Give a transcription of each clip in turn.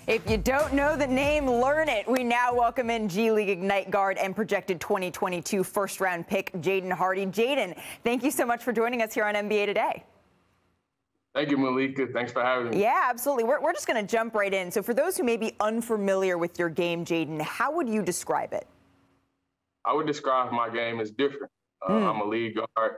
If you don't know the name, learn it. We now welcome in G League Ignite guard and projected 2022 first-round pick, Jaden Hardy. Jaden, thank you so much for joining us here on NBA Today. Thank you, Malika. Thanks for having me. Yeah, absolutely. We're just going to jump right in. So for those who may be unfamiliar with your game, Jaden, how would you describe it? I would describe my game as different. I'm a lead guard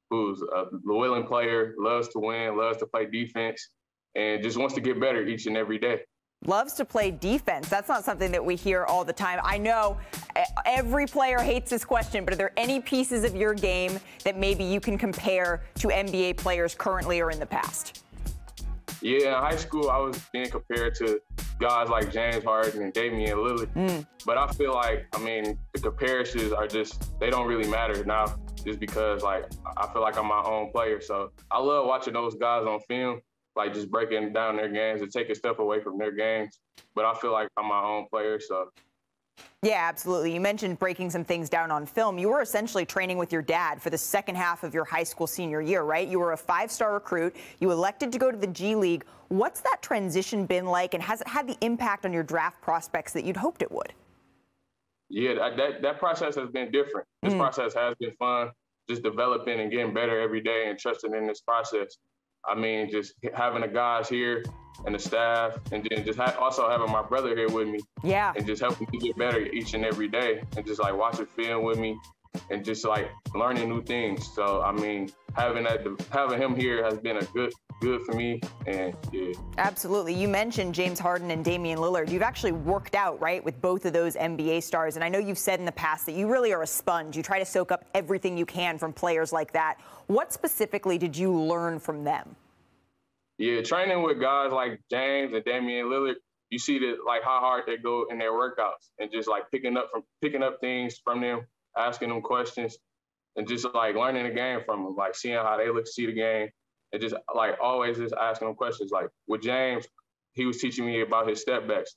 who's a willing player, loves to win, loves to play defense, and just wants to get better each and every day. Loves to play defense. That's not something that we hear all the time. I know every player hates this question, but are there any pieces of your game that maybe you can compare to NBA players currently or in the past? Yeah, in high school, I was being compared to guys like Jaden Hardy and Damian Lillard. But I feel like, the comparisons are just, they don't really matter now just because, I feel like I'm my own player. So I love watching those guys on film, just breaking down their games and taking stuff away from their games. But I feel like I'm my own player, so. Yeah, absolutely. You mentioned breaking some things down on film. You were essentially training with your dad for the second half of your high school senior year, right? You were a 5-star recruit. You elected to go to the G League. What's that transition been like, and has it had the impact on your draft prospects that you'd hoped it would? Yeah, that process has been different. This process has been fun, just developing and getting better every day and trusting in this process. Just having the guys here and the staff, and then just also having my brother here with me. Yeah. And just helping me get better each and every day, and just watching film with me, and just learning new things. So having him here has been a good for me, and yeah. Absolutely. You mentioned James Harden and Damian Lillard. You've actually worked out, right, with both of those NBA stars, and I know you've said in the past that you really are a sponge. You try to soak up everything you can from players like that. What specifically did you learn from them? Yeah, training with guys like James and Damian Lillard, you see that how hard they go in their workouts, and just picking up things from them, asking them questions, and just learning the game from them, seeing how they see the game, and just always just asking them questions. With James, he was teaching me about his step backs,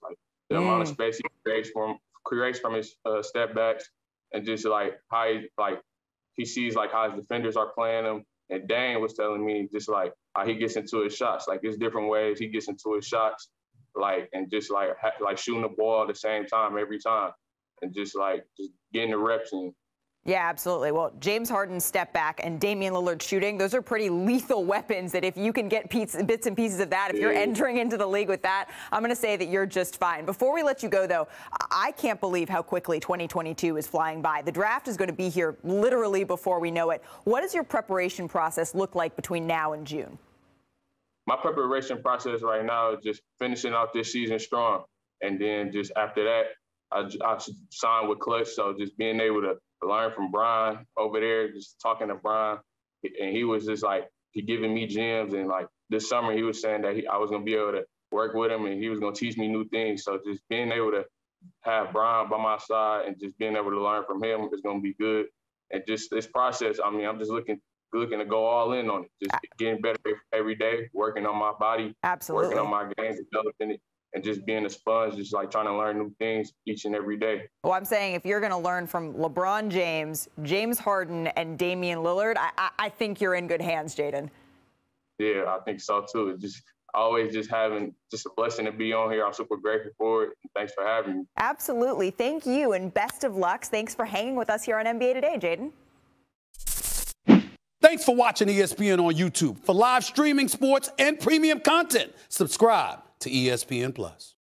the amount of space he creates from his step backs, and just how he sees how his defenders are playing him. And Dane was telling me just how he gets into his shots. There's different ways he gets into his shots, and just shooting the ball at the same time every time, and just getting the reps in. Yeah, absolutely. Well, James Harden's step back and Damian Lillard shooting, those are pretty lethal weapons that if you can get bits and pieces of that, if you're entering into the league with that, I'm going to say that you're just fine. Before we let you go, though, I can't believe how quickly 2022 is flying by. The draft is going to be here literally before we know it. What does your preparation process look like between now and June? My preparation process right now is just finishing out this season strong. And then just after that, I signed with Clutch, so just being able to learn from Brian over there, just talking to Brian, and he was just he giving me gems, and this summer he was saying that I was gonna be able to work with him, and he was gonna teach me new things. So just being able to have Brian by my side and just being able to learn from him is gonna be good. And just this process, I'm just looking to go all in on it, just getting better every day, working on my body, working on my game, developing it. And just being a sponge, just trying to learn new things each and every day. Well, I'm saying if you're going to learn from LeBron James, James Harden, and Damian Lillard, I think you're in good hands, Jaden. Yeah, I think so too. It's just always just having a blessing to be on here. I'm super grateful for it. Thanks for having me. Absolutely. Thank you, and best of luck. Thanks for hanging with us here on NBA Today, Jaden. Thanks for watching ESPN on YouTube. For live streaming, sports, and premium content, subscribe to ESPN+.